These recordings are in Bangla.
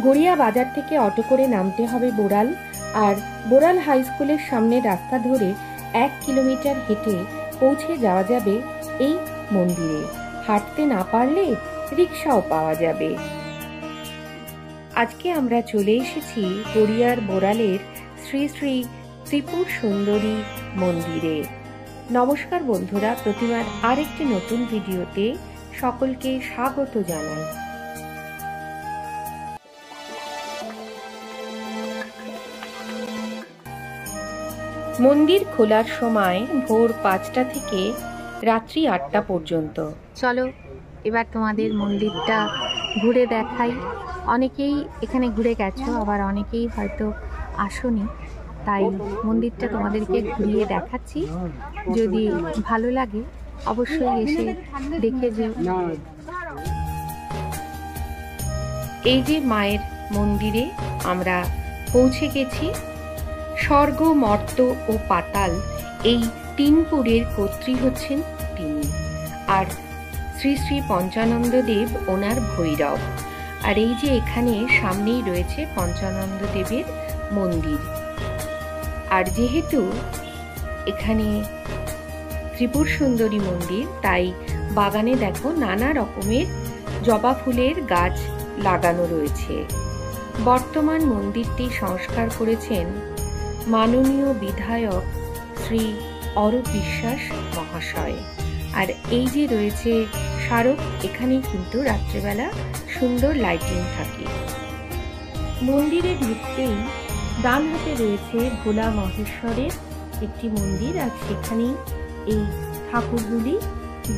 গড়িয়া বাজার থেকে অটো করে নামতে হবে বোড়াল, আর বোড়াল হাই স্কুলের সামনে রাস্তা ধরে 1 কিলোমিটার হেঁটে পৌঁছে যাওয়া যাবে এই মন্দিরে। হাঁটতে না পারলে রিক্সাও পাওয়া যাবে। আজকে আমরা চলে এসেছি গড়িয়ার বোড়ালের শ্রী শ্রী ত্রিপুর সুন্দরী মন্দিরে। নমস্কার বন্ধুরা, প্রতিমার আরেকটি নতুন ভিডিওতে সকলকে স্বাগত জানাই। মন্দির খোলার সময় ভোর 5টা থেকে রাত্রি 8টা পর্যন্ত। চলো এবার তোমাদের মন্দিরটা ঘুরে দেখাই। অনেকেই এখানে ঘুরে গেছো, আবার অনেকেই হয়তো আসোনি, তাই মন্দিরটা তোমাদেরকে ঘুরিয়ে দেখাচ্ছি। যদি ভালো লাগে অবশ্যই এসে দেখে যেও। এই যে মায়ের মন্দিরে আমরা পৌঁছে গেছি। স্বর্গ, মর্ত ও পাতাল এই 3 পুরের কর্ত্রী হচ্ছেন তিনি, আর শ্রী শ্রী পঞ্চানন্দ দেব ওনার ভৈরব। আর এই যে এখানে সামনেই রয়েছে পঞ্চানন্দ দেবের মন্দির। আর যেহেতু এখানে ত্রিপুর সুন্দরী মন্দির, তাই বাগানে দেখো নানা রকমের জবা ফুলের গাছ লাগানো রয়েছে। বর্তমান মন্দিরটি সংস্কার করেছেন মাননীয় বিধায়ক শ্রী অরূপ বিশ্বাস মহাশয়। আর এই যে রয়েছে স্মারক, এখানেই কিন্তু রাত্রেবেলা সুন্দর লাইটিং থাকে। মন্দিরে ঢুকতেই ডান হাতে রয়েছে ভোলা মহেশ্বরের একটি মন্দির, আর সেখানেই এই ঠাকুরগুলি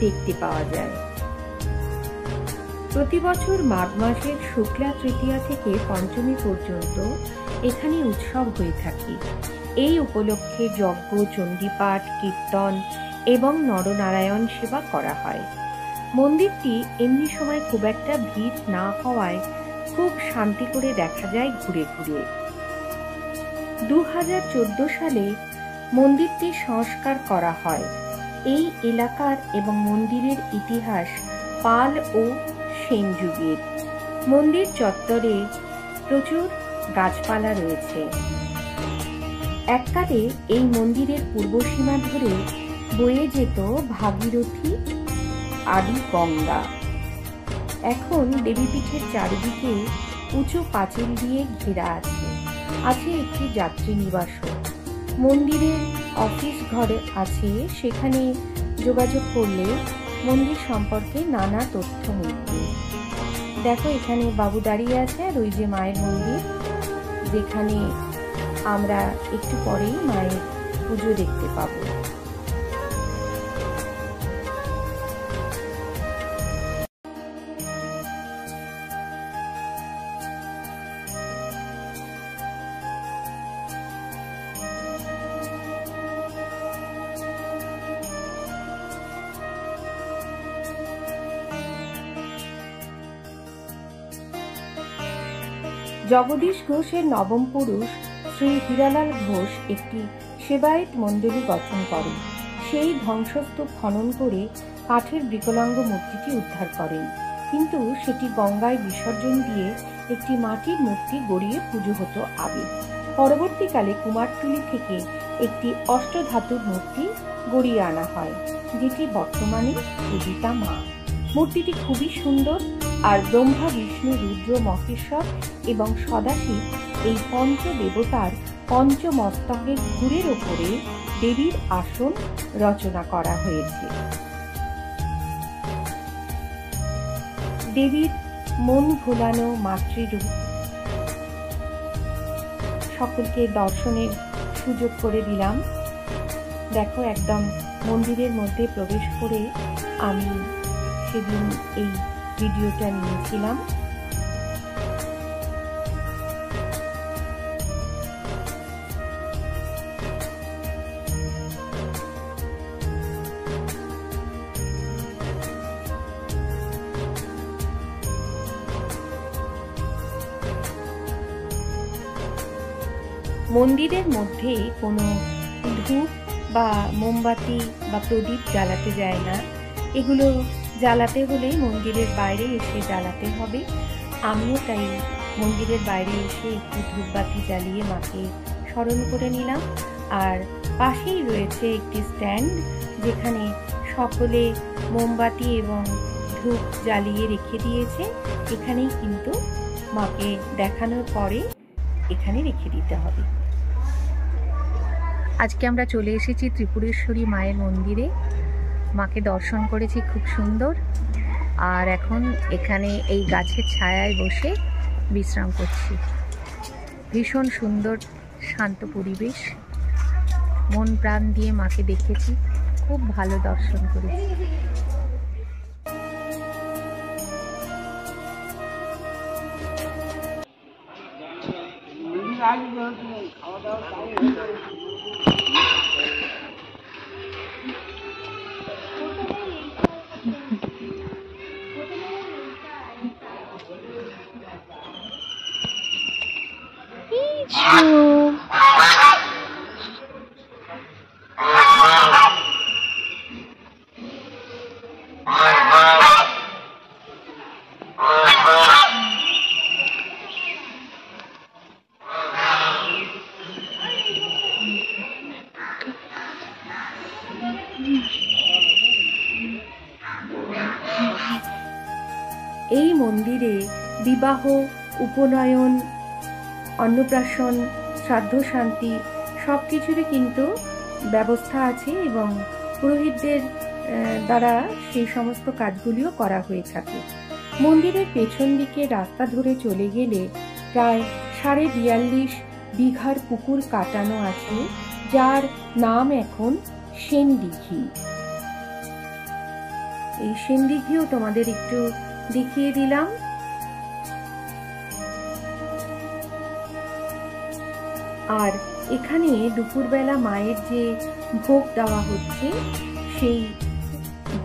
দেখতে পাওয়া যায়। প্রতি বছর মাঘ মাসের শুক্লা তৃতীয়া থেকে পঞ্চমী পর্যন্ত এখানে উৎসব হয়ে থাকে। এই উপলক্ষে যজ্ঞ, চণ্ডীপাঠ, কীর্তন এবং নরনারায়ণ সেবা করা হয়। মন্দিরটি এমনি সময় খুব একটা ভিড় না হওয়ায় খুব শান্তি করে দেখা যায় ঘুরে ঘুরে। 2014 সালে মন্দিরটি সংস্কার করা হয়। এই এলাকার এবং মন্দিরের ইতিহাস পাল ও সেন যুগের। মন্দির চত্বরে প্রচুর গাছপালা রয়েছে। এককালে এই মন্দিরের পূর্বসীমা ধরে বয়ে যেত ভাগীরথী আদি গঙ্গা। এখন দেবীপীঠের চারিদিকে উঁচু পাঁচিল দিয়ে ঘেরা আছে। আছে একটি যাত্রী নিবাসও। মন্দিরের অফিস ঘর আছে, সেখানে যোগাযোগ করলে মন্দির সম্পর্কে নানা তথ্য মিলবে। দেখো এখানে বাবু দাঁড়িয়ে আছে, আর ওই যে মায়ের মন্দির, যেখানে আমরা একটু পরেই মায়ের পুজো দেখতে পাবো। জগদীশ ঘোষের নবম পুরুষ শ্রী হীরালাল ঘোষ একটি সেবায়েত মণ্ডলী গঠন করেন। সেই ধ্বংসস্তূপ খনন করে কাঠের বিকলাঙ্গ মূর্তিটি উদ্ধার করেন, কিন্তু সেটি গঙ্গায় বিসর্জন দিয়ে একটি মাটির মূর্তি গড়িয়ে পুজো হতো আগে। পরবর্তীকালে কুমারটুলি থেকে একটি অষ্টধাতুর মূর্তি গড়িয়ে আনা হয়, যেটি বর্তমানে পূজিতা মা। মূর্তিটি খুবই সুন্দর, আর ব্রহ্মা, বিষ্ণু, রুদ্র, মহেশ্বর এবং সদাশিব এই পঞ্চ দেবতার পঞ্চমস্তকের ধূরের ওপরে দেবীর আসন রচনা করা হয়েছে। দেবীর মন ভোলানো মাতৃরূপ সকলকে দর্শনের সুযোগ করে দিলাম। দেখো একদম মন্দিরের মধ্যে প্রবেশ করে আমি সেদিন এই ভিডিওটা নিয়েছিলাম। মন্দিরের মধ্যে কোনো ধূপ বা মোমবাতি বা প্রদীপ জ্বালাতে যায় না। এগুলো জ্বালাতে হলে মন্দিরের বাইরে এসে জ্বালাতে হবে। আমিও তাই মন্দিরের বাইরে এসে একটু ধূপবাতি জ্বালিয়ে মাকে স্মরণ করে নিলাম। আর পাশেই রয়েছে একটি স্ট্যান্ড, যেখানে সকলে মোমবাতি এবং ধূপ জ্বালিয়ে রেখে দিয়েছে। এখানেই কিন্তু মাকে দেখানোর পরে এখানে রেখে দিতে হবে। আজকে আমরা চলে এসেছি ত্রিপুরেশ্বরী মায়ের মন্দিরে, মাকে দর্শন করেছি খুব সুন্দর। আর এখন এখানে এই গাছের ছায়ায় বসে বিশ্রাম করছি। ভীষণ সুন্দর শান্ত পরিবেশ, মন প্রাণ দিয়ে মাকে দেখেছি, খুব ভালো দর্শন করেছি। এই মন্দিরে বিবাহ, উপনয়ন, অন্নপ্রাশন, শ্রাদ্ধ শান্তি সব কিছুরই কিন্তু ব্যবস্থা আছে এবং পুরোহিতদের দ্বারা সেই সমস্ত কাজগুলিও করা হয়ে থাকে। মন্দিরের পেছন দিকে রাস্তা ধরে চলে গেলে প্রায় 42.5 বিঘার পুকুর কাটানো আছে, যার নাম এখন সেনদিঘি। এই সেনদিঘিও তোমাদের একটু দেখিয়ে দিলাম। আর এখানে দুপুরবেলা মায়ের যে ভোগ দেওয়া হচ্ছে, সেই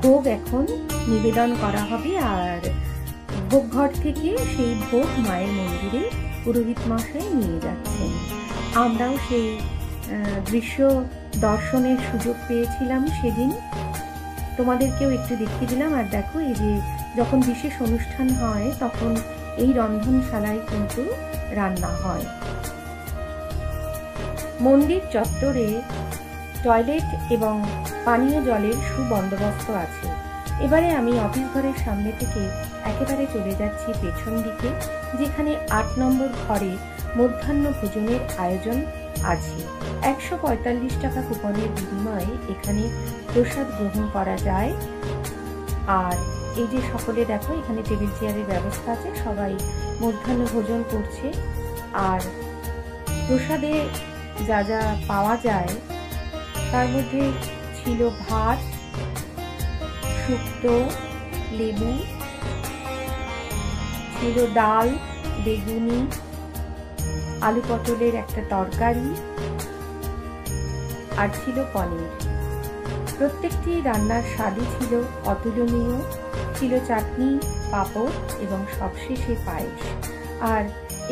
ভোগ এখন নিবেদন করা হবে। আর ভোগঘর থেকে সেই ভোগ মায়ের মন্দিরে পুরোহিত মশাই নিয়ে যাচ্ছেন। আমরাও সেই দৃশ্য দর্শনের সুযোগ পেয়েছিলাম সেদিন, তোমাদেরকেও একটু দেখিয়ে দিলাম। আর দেখো, এই যে যখন বিশেষ অনুষ্ঠান হয় তখন এই রন্ধনশালায় কিন্তু রান্না হয়। মন্দির চত্বরে টয়লেট এবং পানীয় জলের সুবন্দোবস্ত আছে। এবারে আমি অফিস ঘরের সামনে থেকে একেবারে চলে যাচ্ছি পেছন দিকে, যেখানে 8 নম্বর ঘরে মধ্যাহ্ন ভোজনের আয়োজন আছে। 145 টাকা কুপনের বিনিময়ে এখানে প্রসাদ গ্রহণ করা যায়। আর এই যে সকলে দেখো, এখানে টেবিল চেয়ারের ব্যবস্থা আছে, সবাই মধ্যাহ্ন ভোজন করছে। আর প্রসাদে যা যা পাওয়া যায় তার মধ্যে ছিল ভাত, শুক্তো, লেবু, ছিল ডাল, বেগুনি, আলু পটলের একটা তরকারি, আর ছিল পনির। প্রত্যেকটি রান্নার স্বাদই ছিল অতুলনীয়। ছিল চাটনি, পাঁপড় এবং সবশেষে পায়েস। আর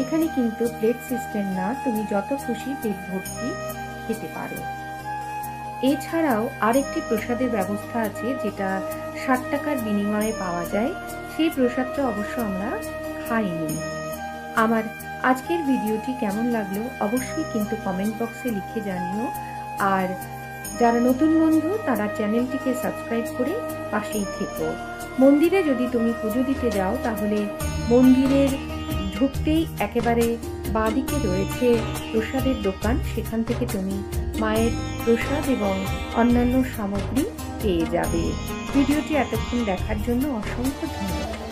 এখানে কিন্তু প্লেট সিস্টেম না, তুমি যত খুশি পেট ভর্তি খেতে পারো। এছাড়াও আরেকটি প্রসাদের ব্যবস্থা আছে, যেটা 60 টাকার বিনিময়ে পাওয়া যায়। সেই প্রসাদটা অবশ্য আমরা খাইনি। আমার আজকের ভিডিওটি কেমন লাগলো অবশ্যই কিন্তু কমেন্ট বক্সে লিখে জানিও। আর যারা নতুন বন্ধু তারা চ্যানেলটিকে সাবস্ক্রাইব করে পাশেই থেকো। মন্দিরে যদি তুমি পুজো দিতে যাও তাহলে মন্দিরের ঢুকতেই একেবারে বাঁদিকে রয়েছে প্রসাদের দোকান, সেখান থেকে তুমি মায়ের প্রসাদ এবং অন্যান্য সামগ্রী পেয়ে যাবে। ভিডিওটি এতক্ষণ দেখার জন্য অসংখ্য ধন্যবাদ।